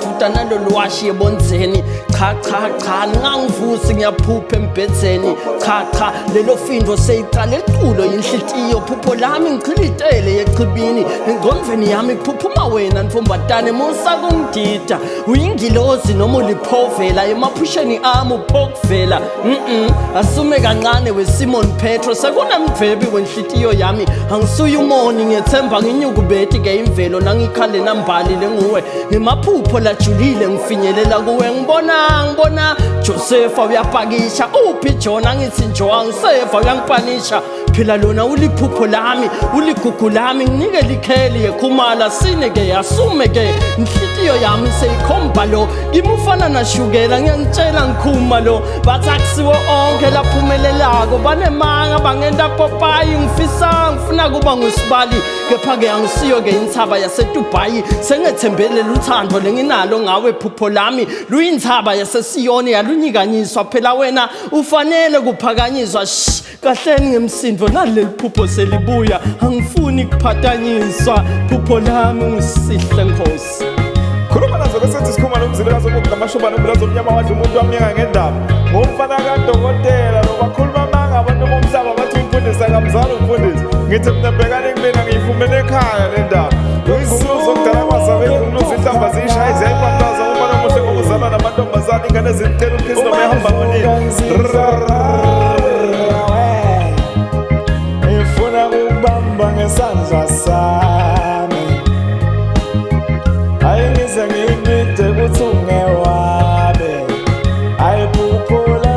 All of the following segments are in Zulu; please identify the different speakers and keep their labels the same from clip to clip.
Speaker 1: ngiyavuta nalolwashi ebonzeni cha ngangivusi ngiyaphupha embhedzeni cha lelo findo seyiqala eculo yinhlitiyo phupho lami ngichilitele yechibini engqondweni yami kuphuphuma wena mfombatane musa kungidida uyingilozi noma uliphovela emaphusheni ami uphokuvela asume kancane weSimon Petro sekunemdvebi wenhlitiyo yami angisuye umoni ngiyethemba nginyukubeti ke imvelo nangikhale nambali lenguwe ngemaphupho lajulile ngifinyelela kuwe ngibona Josepha uyapakisha uphi Jona ngithi njo angiseva uyangipanisha phela lona uliphupho lami uligugu lami nginike likheli yekhumala sineke yasume ke inhlitiyo yami seyikhomba lo ngimufana nashukela ngiyangitshela ngikhuma lo bathaksiwe onke laphumelelako banemanga bangenda popayi ngifuna kuba ngusibali kepha ke angisiyo ke inthaba yaseDubai sengethembele luthando lenginalo ngawe phupho lami luyinthaba yaseSiyoni yalunyikanyiswa phela wena ufanele kuphakanyiswa kahleni ngemsindo naleli phupho selibuya angifuni kuphathanyiswa phupho lami ngisihle Nkosi
Speaker 2: khuluma nazo bese sikhuluma nomzilikazi zokugamashobha nomlazo omnyama wadla umuntu wamnyeka ngendaba ngomfana kaDokotela lobakhuluma manga abantu bomhlaba bathi umfundisi akamzali umfundisi ngithi mina bhekane kumina ngiyifumene ekhaya le ndaba uyisuzo okudala kwazabe umluzi ihlamba ziyishaya ziyayiphantaza umfana omuhle ngokuzalwa namantombazane ingane zimcela uKristu noma ehamba ngonini ngifuna ukubamba ngesandla sami ayingize ngimide kuthi ungewami ayiphuphula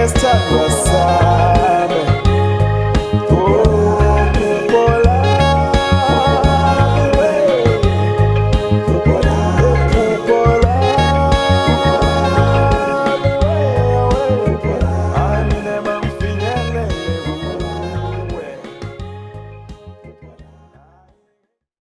Speaker 2: Yes,